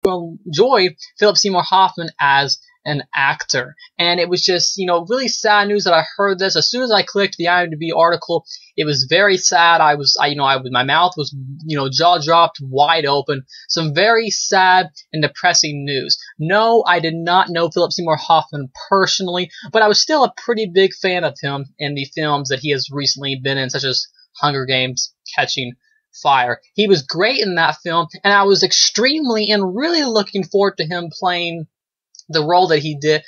enjoy Philip Seymour Hoffman as an actor. And it was just, really sad news that I heard this. As soon as I clicked the IMDb article, it was very sad. My mouth was, jaw dropped wide open. Some very sad and depressing news. No, I did not know Philip Seymour Hoffman personally, but I was still a pretty big fan of him in the films that he has recently been in, such as Hunger Games, Catching Fire. He was great in that film, and I was extremely and really looking forward to him playing the role that he did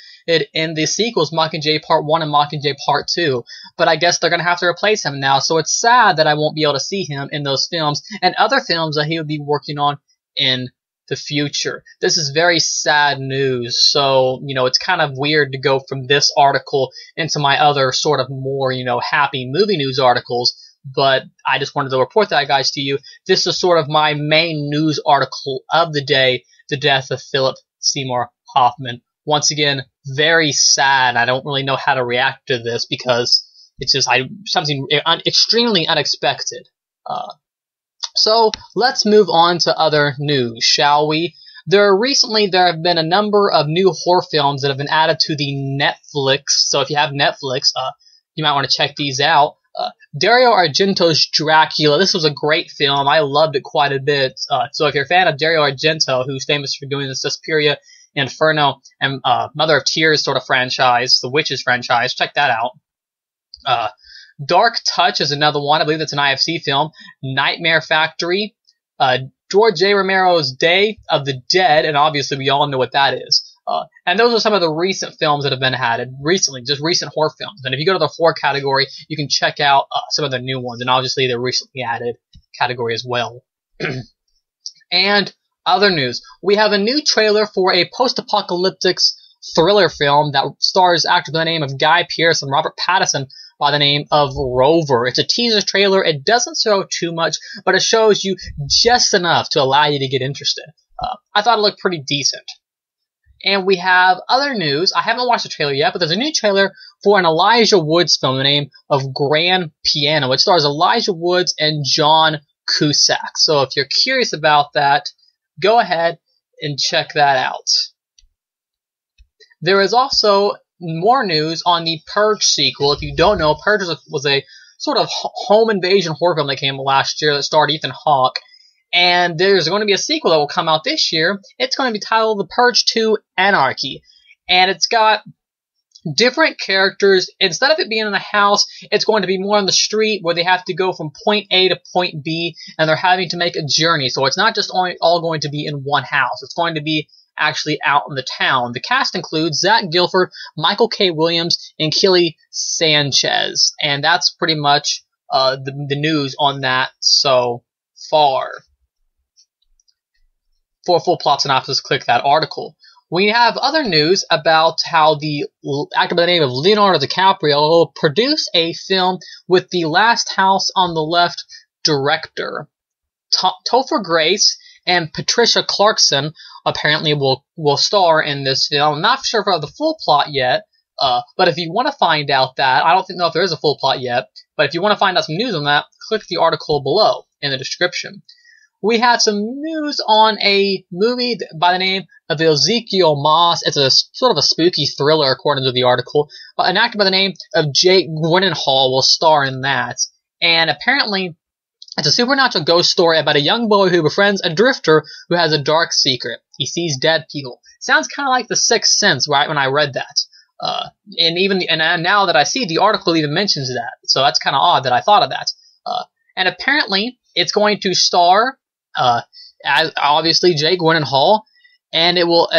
in the sequels, Mockingjay Part 1 and Mockingjay Part 2. But I guess they're going to have to replace him now, so it's sad that I won't be able to see him in those films and other films that he would be working on in the future. This is very sad news, so, it's kind of weird to go from this article into my other sort of more, happy movie news articles, but I just wanted to report that, guys, to you. This is sort of my main news article of the day, the death of Philip Seymour Hoffman. Once again, very sad. I don't really know how to react to this because it's just something extremely unexpected. So let's move on to other news, shall we? There have been a number of new horror films that have been added to the Netflix. So if you have Netflix, you might want to check these out. Dario Argento's Dracula. This was a great film. I loved it quite a bit. So if you're a fan of Dario Argento, who's famous for doing the Suspiria, Inferno, and Mother of Tears sort of franchise, the Witches franchise, check that out. Dark Touch is another one. I believe that's an IFC film. Nightmare Factory. George A. Romero's Day of the Dead, and obviously we all know what that is. And those are some of the recent films that have been added recently, just recent horror films. And if you go to the horror category, you can check out some of the new ones, and obviously the recently added category as well. And other news. We have a new trailer for a post-apocalyptic thriller film that stars actors by the name of Guy Pearce and Robert Pattinson by the name of Rover. It's a teaser trailer. It doesn't show too much, but it shows you just enough to allow you to get interested. I thought it looked pretty decent. And we have other news. I haven't watched the trailer yet, but there's a new trailer for an Elijah Woods film by the name of Grand Piano. It stars Elijah Woods and John Cusack. So if you're curious about that, go ahead and check that out. There is also more news on the Purge sequel. If you don't know, Purge was a sort of home invasion horror film that came last year that starred Ethan Hawke. And there's going to be a sequel that will come out this year. It's going to be titled The Purge 2 Anarchy. And it's got different characters. Instead of it being in a house, it's going to be more on the street where they have to go from point A to point B, and they're having to make a journey. So it's not just all going to be in one house. It's going to be actually out in the town. The cast includes Zach Gilford, Michael K. Williams, and Kelly Sanchez. And that's pretty much the news on that so far. For a full plot synopsis, click that article. We have other news about how the actor by the name of Leonardo DiCaprio will produce a film with the Last House on the Left director. Topher Grace and Patricia Clarkson apparently will star in this film. I'm not sure for the full plot yet, but if you want to find out that, I don't know if there is a full plot yet, but if you want to find out some news on that, click the article below in the description. We had some news on a movie by the name of Ezekiel Moss. It's a sort of a spooky thriller, according to the article. But an actor by the name of Jake Gyllenhaal will star in that. And apparently, it's a supernatural ghost story about a young boy who befriends a drifter who has a dark secret. He sees dead people. Sounds kind of like The Sixth Sense, right, when I read that. And now that I see the article even mentions that. So that's kind of odd that I thought of that. And apparently, it's going to star as obviously Jake Gyllenhaal, and it will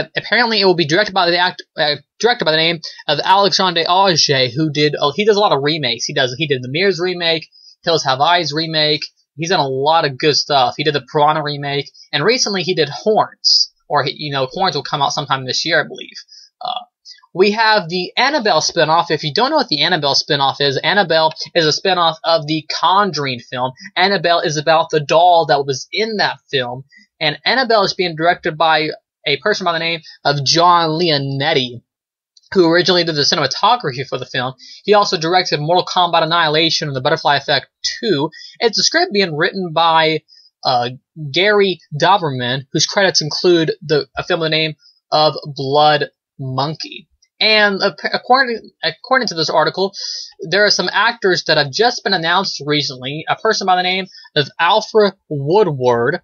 be directed by the name of Alexandre Auger, he does a lot of remakes. He did the Mirrors remake, Hills Have Eyes remake. He's done a lot of good stuff. He did the Piranha remake, and recently he did Horns, Horns will come out sometime this year, I believe. We have the Annabelle spinoff. If you don't know what the Annabelle spinoff is, Annabelle is a spinoff of the Conjuring film. Annabelle is about the doll that was in that film. And Annabelle is being directed by a person by the name of John Leonetti, who originally did the cinematography for the film. He also directed Mortal Kombat Annihilation and The Butterfly Effect 2. It's a script being written by Gary Doberman, whose credits include a film with the name of Blood Monkey. And according to this article, there are some actors that have just been announced recently. A person by the name of Alfred Woodward,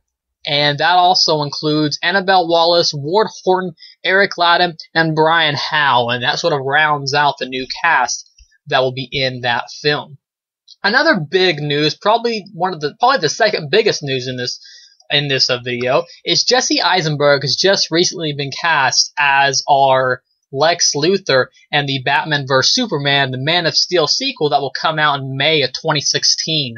and that also includes Annabelle Wallis, Ward Horton, Eric Laddin, and Brian Howe, and that sort of rounds out the new cast that will be in that film. Another big news, probably the second biggest news in this video, is Jesse Eisenberg has just recently been cast as our Lex Luthor and the Batman vs Superman, the Man of Steel sequel that will come out in May of 2016.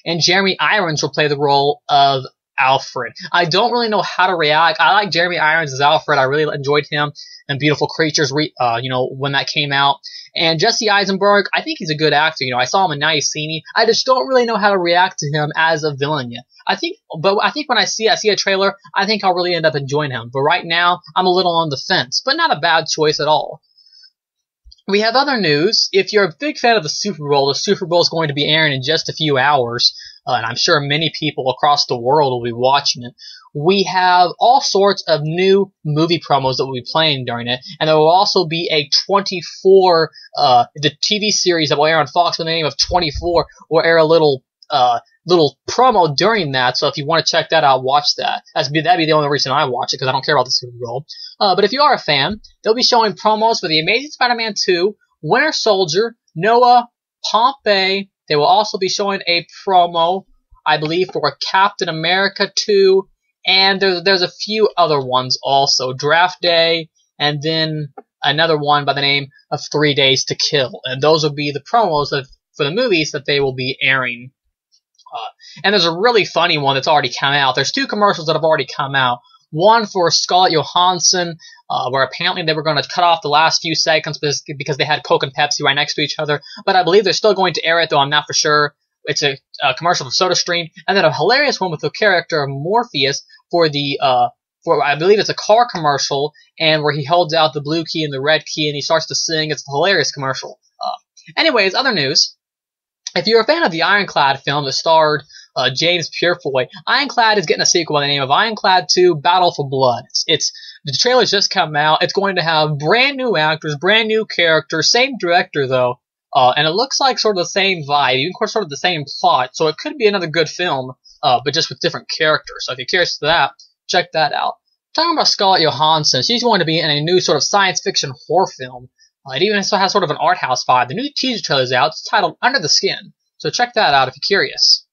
And Jeremy Irons will play the role of Alfred. I don't really know how to react. I like Jeremy Irons as Alfred. I really enjoyed him in Beautiful Creatures, when that came out. And Jesse Eisenberg, I think he's a good actor. I saw him in Now You See Me. I just don't really know how to react to him as a villain yet. I think when I see a trailer, I think I'll really end up enjoying him. But right now, I'm a little on the fence, but not a bad choice at all. We have other news. If you're a big fan of the Super Bowl is going to be airing in just a few hours, and I'm sure many people across the world will be watching it. We have all sorts of new movie promos that will be playing during it, and there will also be a 24, the TV series that will air on Fox with the name of 24 will air a little promo during that, so if you want to check that out, watch that. That'd be the only reason I watch it, because I don't care about the Super Bowl. But if you are a fan, they'll be showing promos for The Amazing Spider-Man 2, Winter Soldier, Noah, Pompey. They will also be showing a promo, I believe, for Captain America 2, and there's a few other ones also. Draft Day, and then another one by the name of 3 Days to Kill. And those will be the promos for the movies that they will be airing. And there's a really funny one that's already come out. There's two commercials that have already come out. One for Scarlett Johansson, where apparently they were going to cut off the last few seconds because they had Coke and Pepsi right next to each other. But I believe they're still going to air it, though I'm not for sure. It's a commercial for SodaStream. And then a hilarious one with the character of Morpheus for I believe it's a car commercial, and where he holds out the blue key and the red key and he starts to sing. It's a hilarious commercial. Anyways, other news. If you're a fan of the Ironclad film that starred James Purefoy, Ironclad is getting a sequel by the name of Ironclad 2 Battle for Blood. The trailer's just come out. It's going to have brand new actors, brand new characters, same director though, and it looks like sort of the same vibe, even sort of the same plot, so it could be another good film, but just with different characters. So if you're curious to that, check that out. Talking about Scarlett Johansson, she's going to be in a new sort of science fiction horror film. It even has sort of an art house vibe. The new teaser trailer's out. It's titled Under the Skin. So check that out if you're curious.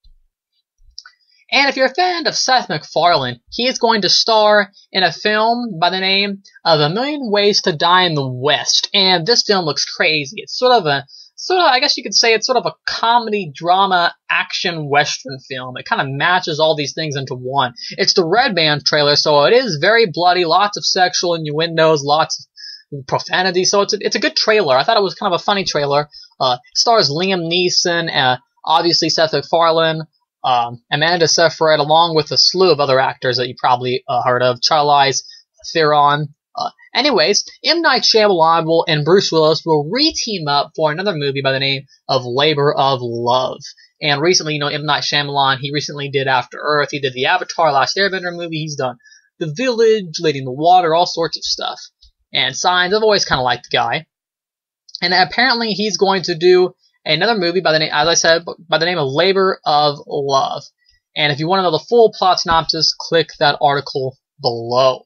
And if you're a fan of Seth MacFarlane, he is going to star in a film by the name of A Million Ways to Die in the West. And this film looks crazy. It's I guess you could say it's sort of a comedy, drama, action, western film. It kind of matches all these things into one. It's the Red Band trailer, so it is very bloody, lots of sexual innuendos, lots of profanity, so it's a good trailer. I thought it was kind of a funny trailer. It stars Liam Neeson, obviously Seth MacFarlane, Amanda Seyfried, along with a slew of other actors that you probably heard of. Charlize Theron. Anyways, M. Night Shyamalan and Bruce Willis will re-team up for another movie by the name of Labor of Love. And recently, M. Night Shyamalan, he recently did After Earth. He did the Avatar Last Airbender movie. He's done The Village, Lady in the Water, all sorts of stuff. And Signs, I've always kind of liked the guy. And apparently he's going to do another movie by the name, as I said, by the name of Labor of Love. And if you want to know the full plot synopsis, click that article below.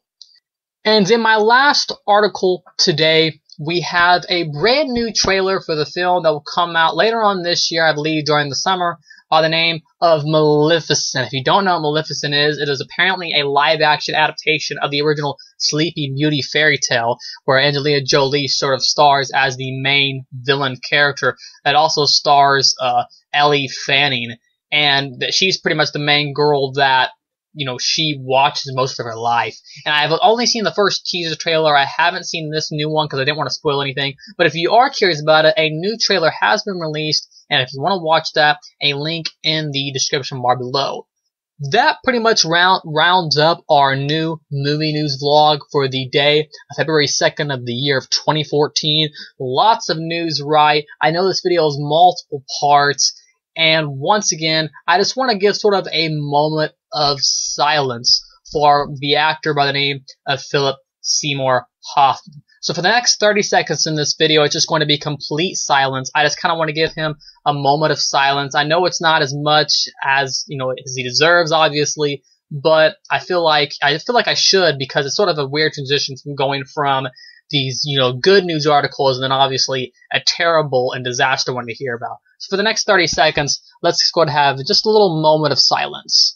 And in my last article today, we have a brand new trailer for the film that will come out later on this year, I believe during the summer, by the name of Maleficent. If you don't know what Maleficent is, it is apparently a live-action adaptation of the original Sleeping Beauty fairy tale, where Angelina Jolie sort of stars as the main villain character. That also stars Ellie Fanning, and she's pretty much the main girl that she watches most of her life. And I've only seen the first teaser trailer. I haven't seen this new one because I didn't want to spoil anything. But if you are curious about it, a new trailer has been released. And if you want to watch that, a link in the description bar below. That pretty much rounds up our new movie news vlog for the day of February 2nd of the year of 2014. Lots of news, right? I know this video is multiple parts. And once again, I just want to give sort of a moment of silence for the actor by the name of Phillip Seymour Hoffman. So for the next 30 seconds in this video, it's just going to be complete silence. I just kind of want to give him a moment of silence. I know it's not as much as, as he deserves, obviously, but I feel like I should, because it's sort of a weird transition from going from these, good news articles and then obviously a terrible and disaster one to hear about. So for the next 30 seconds, let's just go ahead and have just a little moment of silence.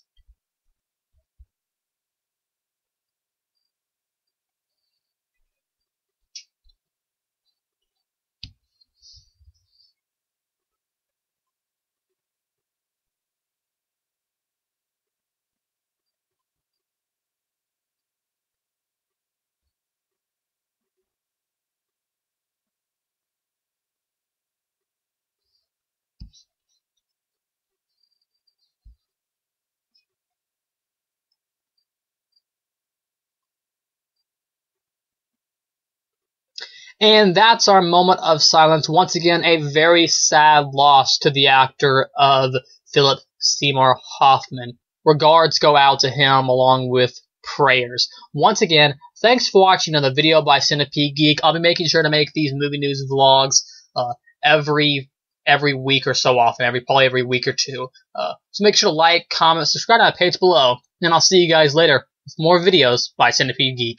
And that's our moment of silence. Once again, a very sad loss to the actor of Phillip Seymour Hoffman. Regards go out to him along with prayers. Once again, thanks for watching another video by Centipede Geek. I'll be making sure to make these movie news vlogs every week or so often, probably every week or two. So make sure to like, comment, subscribe to my page below, and I'll see you guys later with more videos by Centipede Geek.